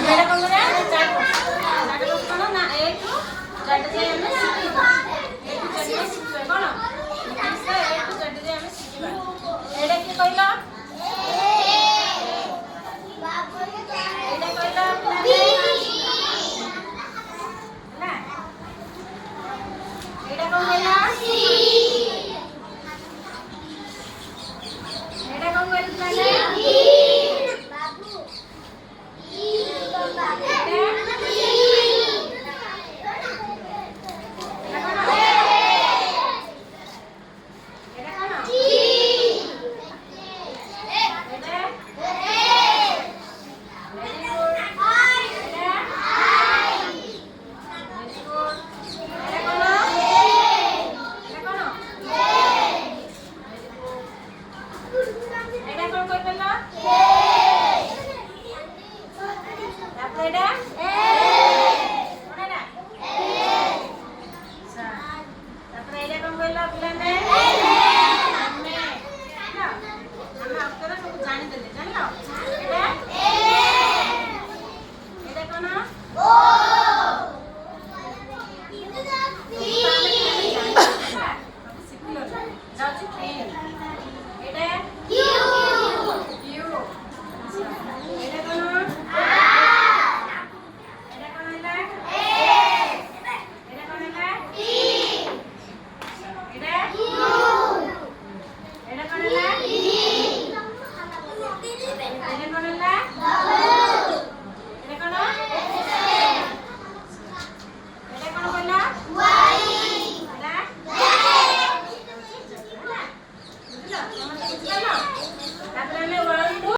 এটা কোন করে চারটা বস্তু কোন না এ টু চারটা যাই আমরা শিখিব এ টু চারটা শিখিব কোন ইংলিশে এ টু চারটা যাই আমরা শিখিব এটা কি কইল এটা কইল না এটা কোন কইল এটা কোন কইল তাহলে এটা